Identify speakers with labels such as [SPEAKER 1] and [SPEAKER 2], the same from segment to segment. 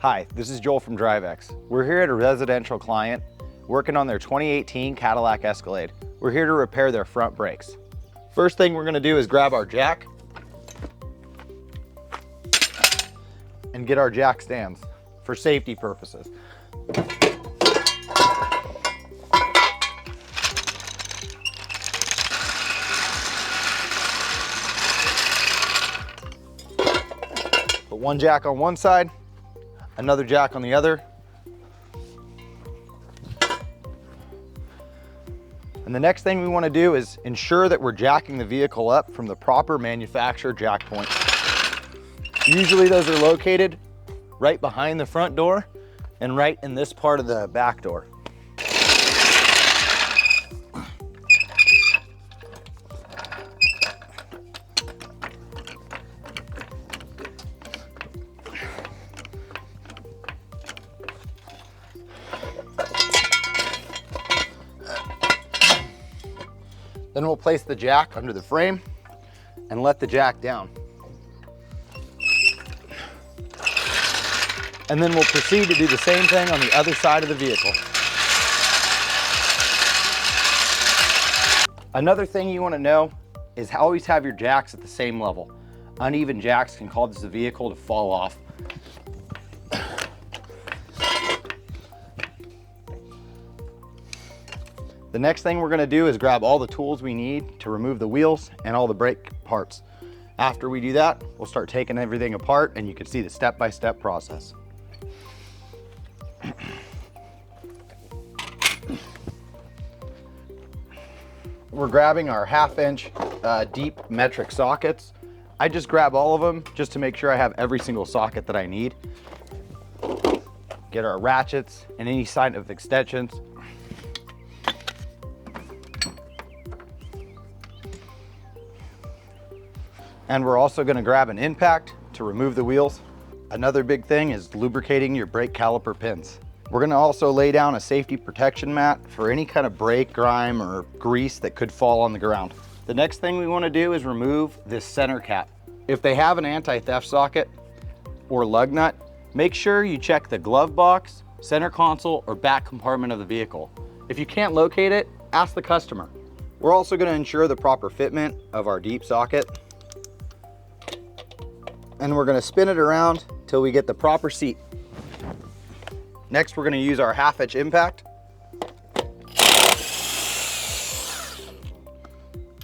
[SPEAKER 1] Hi, this is Joel from DriveX. We're here at a residential client working on their 2018 Cadillac Escalade. We're here to repair their front brakes. First thing we're gonna do is grab our jack and get our jack stands for safety purposes. Put one jack on one side, another jack on the other. And the next thing we want to do is ensure that we're jacking the vehicle up from the proper manufacturer jack point. Usually those are located right behind the front door and right in this part of the back door. Then we'll place the jack under the frame and let the jack down. And then we'll proceed to do the same thing on the other side of the vehicle. Another thing you want to know is always have your jacks at the same level. Uneven jacks can cause the vehicle to fall off. The next thing we're gonna do is grab all the tools we need to remove the wheels and all the brake parts. After we do that, we'll start taking everything apart and you can see the step-by-step process. We're grabbing our 1/2-inch deep metric sockets. I just grab all of them just to make sure I have every single socket that I need. Get our ratchets and any sign of extensions. And we're also gonna grab an impact to remove the wheels. Another big thing is lubricating your brake caliper pins. We're gonna also lay down a safety protection mat for any kind of brake grime or grease that could fall on the ground. The next thing we wanna do is remove this center cap. If they have an anti-theft socket or lug nut, make sure you check the glove box, center console, or back compartment of the vehicle. If you can't locate it, ask the customer. We're also gonna ensure the proper fitment of our deep socket. And we're gonna spin it around till we get the proper seat. Next, we're gonna use our 1/2-inch impact.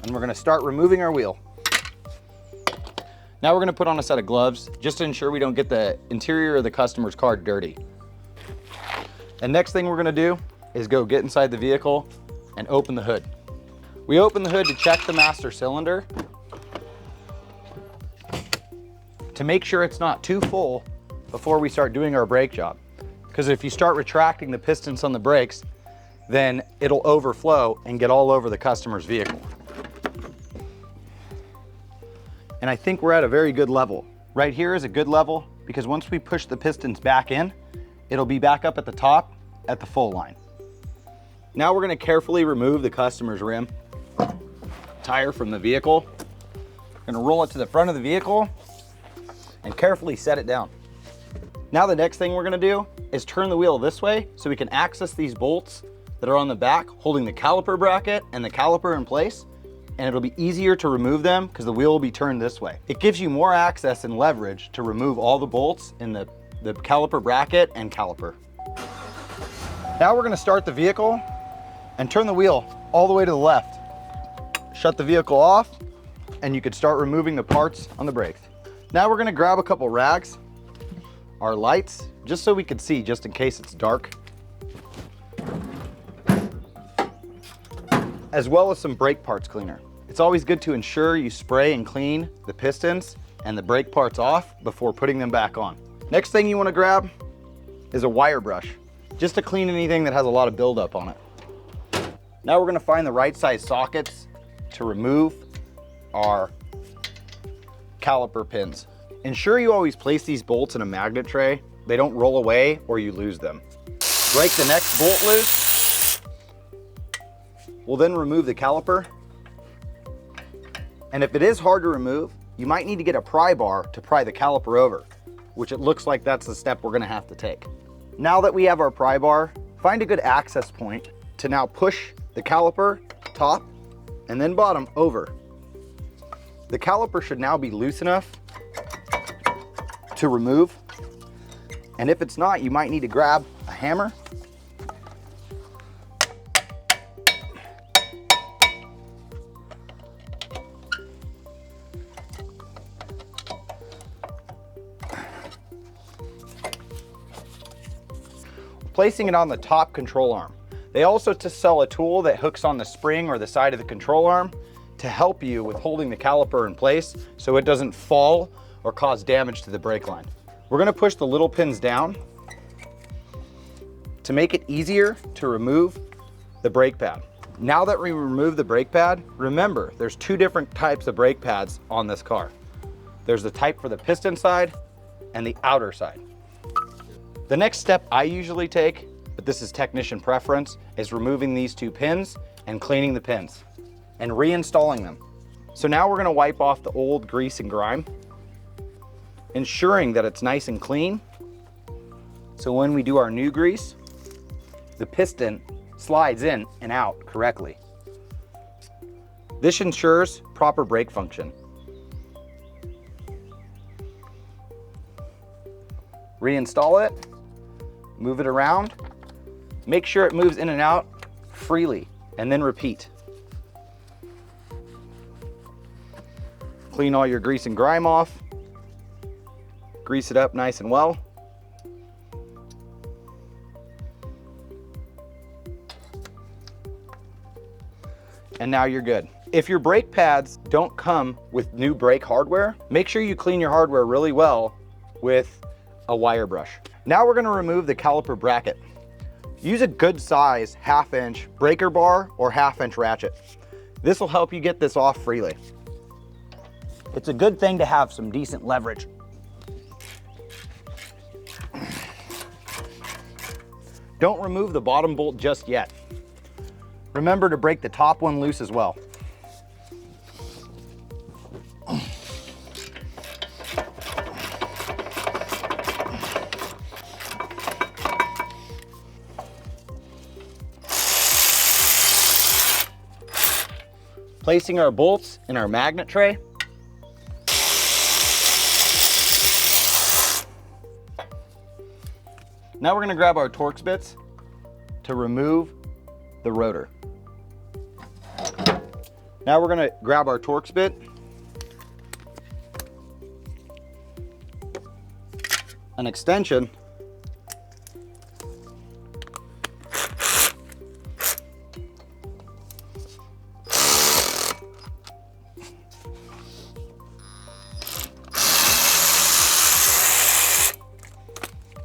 [SPEAKER 1] And we're gonna start removing our wheel. Now we're gonna put on a set of gloves just to ensure we don't get the interior of the customer's car dirty. And next thing we're gonna do is go get inside the vehicle and open the hood. We open the hood to check the master cylinder to make sure it's not too full before we start doing our brake job. Because if you start retracting the pistons on the brakes, then it'll overflow and get all over the customer's vehicle. And I think we're at a very good level. Right here is a good level because once we push the pistons back in, it'll be back up at the top at the full line. Now we're gonna carefully remove the customer's rim tire from the vehicle. We're gonna roll it to the front of the vehicle and carefully set it down. Now the next thing we're gonna do is turn the wheel this way so we can access these bolts that are on the back holding the caliper bracket and the caliper in place, and it'll be easier to remove them because the wheel will be turned this way. It gives you more access and leverage to remove all the bolts in the caliper bracket and caliper. Now we're gonna start the vehicle and turn the wheel all the way to the left. Shut the vehicle off and you can start removing the parts on the brakes. Now we're gonna grab a couple rags, our lights, just so we can see, just in case it's dark, as well as some brake parts cleaner. It's always good to ensure you spray and clean the pistons and the brake parts off before putting them back on. Next thing you wanna grab is a wire brush, just to clean anything that has a lot of buildup on it. Now we're gonna find the right size sockets to remove our caliper pins. Ensure you always place these bolts in a magnet tray. They don't roll away or you lose them. Break the next bolt loose. We'll then remove the caliper. And if it is hard to remove, you might need to get a pry bar to pry the caliper over. which it looks like that's the step we're gonna have to take. Now that we have our pry bar, find a good access point to now push the caliper top and then bottom over. The caliper should now be loose enough to remove. And if it's not, you might need to grab a hammer placing it on the top control arm. They also sell a tool that hooks on the spring or the side of the control arm to help you with holding the caliper in place so it doesn't fall or cause damage to the brake line. We're gonna push the little pins down to make it easier to remove the brake pad. Now that we remove the brake pad, remember there's two different types of brake pads on this car. There's the type for the piston side and the outer side. The next step I usually take, but this is technician preference, is removing these two pins and cleaning the pins and reinstalling them. So now we're gonna wipe off the old grease and grime, ensuring that it's nice and clean. So when we do our new grease, the piston slides in and out correctly. This ensures proper brake function. Reinstall it, move it around, make sure it moves in and out freely, and then repeat. Clean all your grease and grime off, grease it up nice and well. And now you're good. If your brake pads don't come with new brake hardware, make sure you clean your hardware really well with a wire brush. Now we're gonna remove the caliper bracket. Use a good size 1/2 inch breaker bar or 1/2 inch ratchet. This will help you get this off freely. It's a good thing to have some decent leverage. Don't remove the bottom bolt just yet. Remember to break the top one loose as well. Placing our bolts in our magnet tray. Now we're gonna grab our Torx bits to remove the rotor. Now we're gonna grab our Torx bit, an extension,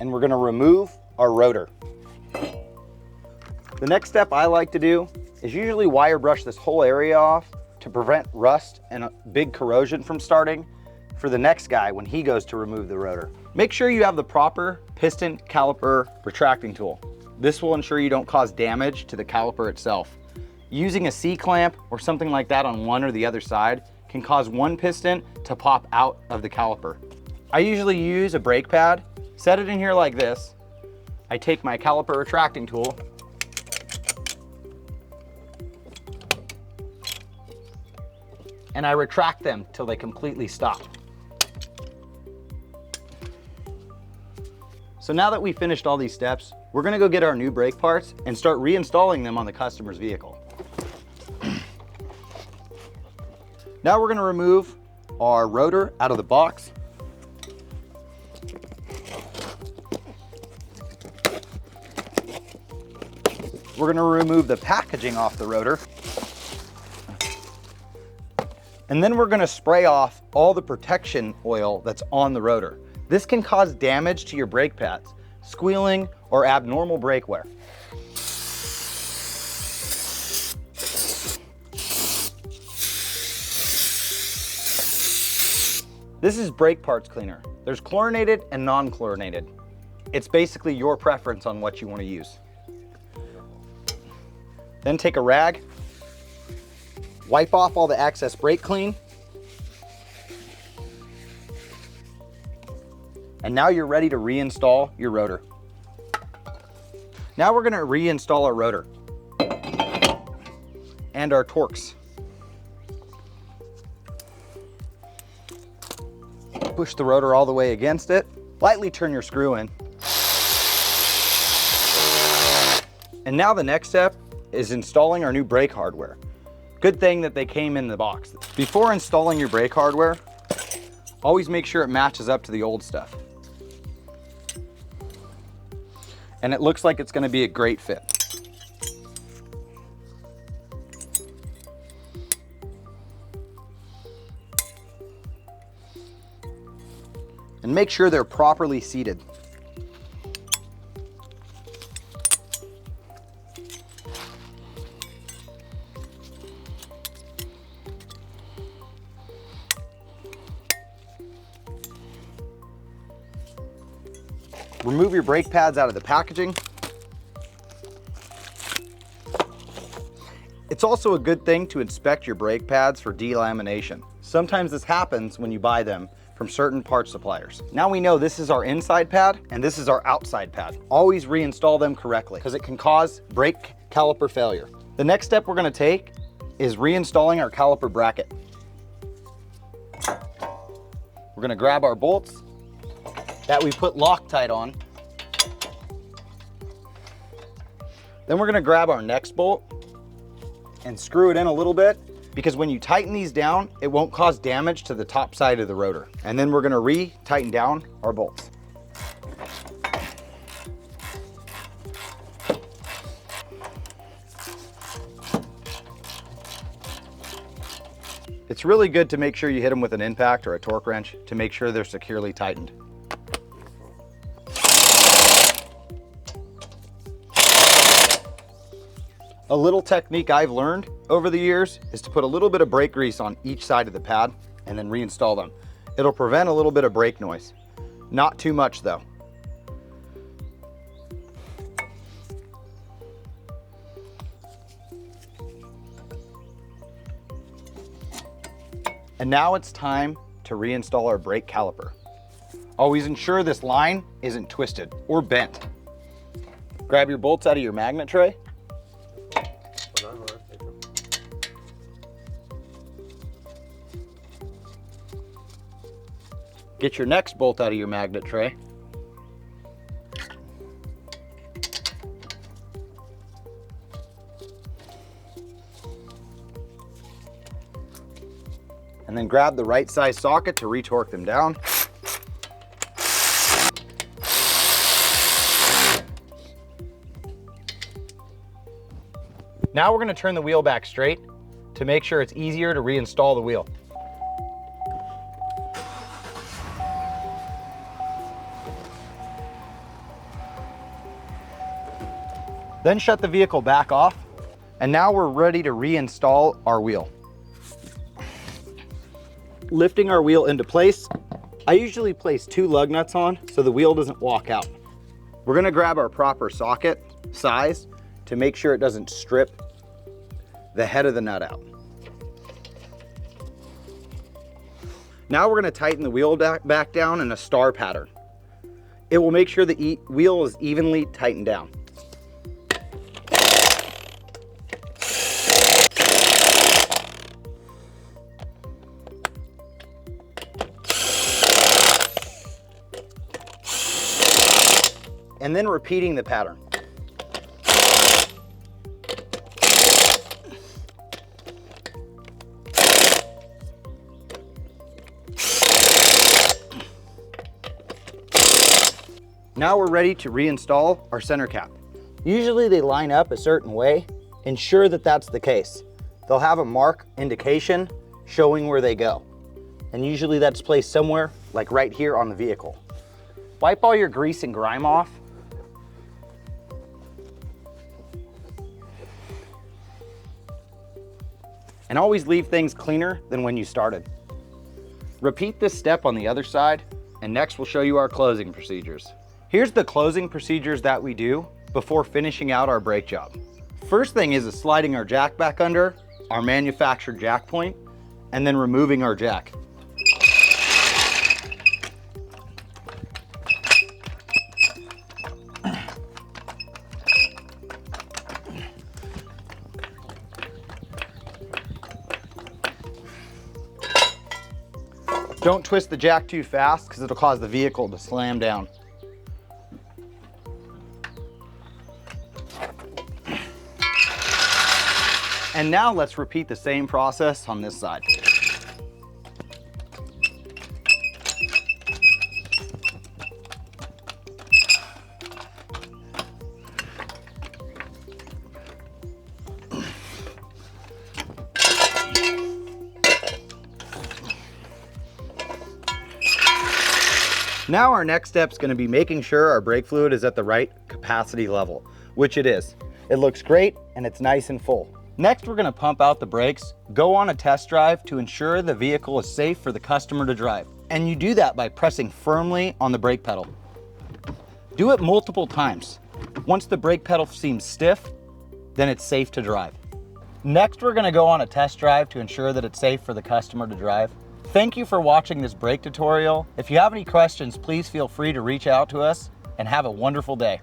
[SPEAKER 1] and we're gonna remove our rotor. The next step I like to do is usually wire brush this whole area off to prevent rust and a big corrosion from starting for the next guy when he goes to remove the rotor. Make sure you have the proper piston caliper retracting tool. This will ensure you don't cause damage to the caliper itself. Using a C-clamp or something like that on one or the other side can cause one piston to pop out of the caliper. I usually use a brake pad, set it in here like this. I take my caliper retracting tool, and I retract them till they completely stop. So now that we finished all these steps, we're gonna go get our new brake parts and start reinstalling them on the customer's vehicle. Now we're gonna remove our rotor out of the box. We're gonna remove the packaging off the rotor. And then we're gonna spray off all the protection oil that's on the rotor. This can cause damage to your brake pads, squealing, or abnormal brake wear. This is brake parts cleaner. There's chlorinated and non-chlorinated. It's basically your preference on what you want to use. Then take a rag, wipe off all the excess brake clean, And now you're ready to reinstall your rotor. Now we're gonna reinstall our rotor and our Torx. Push the rotor all the way against it. Lightly turn your screw in. And now the next step is installing our new brake hardware. Good thing that they came in the box. Before installing your brake hardware, always make sure it matches up to the old stuff. And it looks like it's going to be a great fit. And make sure they're properly seated. Remove your brake pads out of the packaging. It's also a good thing to inspect your brake pads for delamination. Sometimes this happens when you buy them from certain parts suppliers. Now we know this is our inside pad and this is our outside pad. Always reinstall them correctly because it can cause brake caliper failure. The next step we're going to take is reinstalling our caliper bracket. We're going to grab our bolts that we put Loctite on. Then we're going to grab our next bolt and screw it in a little bit, because when you tighten these down, it won't cause damage to the top side of the rotor. And then we're going to re-tighten down our bolts. It's really good to make sure you hit them with an impact or a torque wrench to make sure they're securely tightened. A little technique I've learned over the years is to put a little bit of brake grease on each side of the pad and then reinstall them. It'll prevent a little bit of brake noise. Not too much though. And now it's time to reinstall our brake caliper. Always ensure this line isn't twisted or bent. Grab your bolts out of your magnet tray. Get your next bolt out of your magnet tray. And then grab the right size socket to retorque them down. Now we're going to turn the wheel back straight to make sure it's easier to reinstall the wheel. Then shut the vehicle back off, and now we're ready to reinstall our wheel. Lifting our wheel into place, I usually place 2 lug nuts on so the wheel doesn't walk out. We're going to grab our proper socket size to make sure it doesn't strip the head of the nut out. Now we're going to tighten the wheel back down in a star pattern. It will make sure the wheel is evenly tightened down. And then repeating the pattern. Now we're ready to reinstall our center cap. Usually they line up a certain way. Ensure that that's the case. They'll have a mark indication showing where they go. And usually that's placed somewhere like right here on the vehicle. Wipe all your grease and grime off. And always leave things cleaner than when you started. Repeat this step on the other side, and next we'll show you our closing procedures. Here's the closing procedures that we do before finishing out our brake job. First thing is sliding our jack back under our manufactured jack point, and then removing our jack. Don't twist the jack too fast because it'll cause the vehicle to slam down. And now let's repeat the same process on this side. Now our next step is going to be making sure our brake fluid is at the right capacity level, which it is. It looks great and it's nice and full. Next, we're going to pump out the brakes, go on a test drive to ensure the vehicle is safe for the customer to drive. And you do that by pressing firmly on the brake pedal. Do it multiple times. Once the brake pedal seems stiff, then it's safe to drive. Next, we're going to go on a test drive to ensure that it's safe for the customer to drive. Thank you for watching this brake tutorial. If you have any questions, please feel free to reach out to us and have a wonderful day.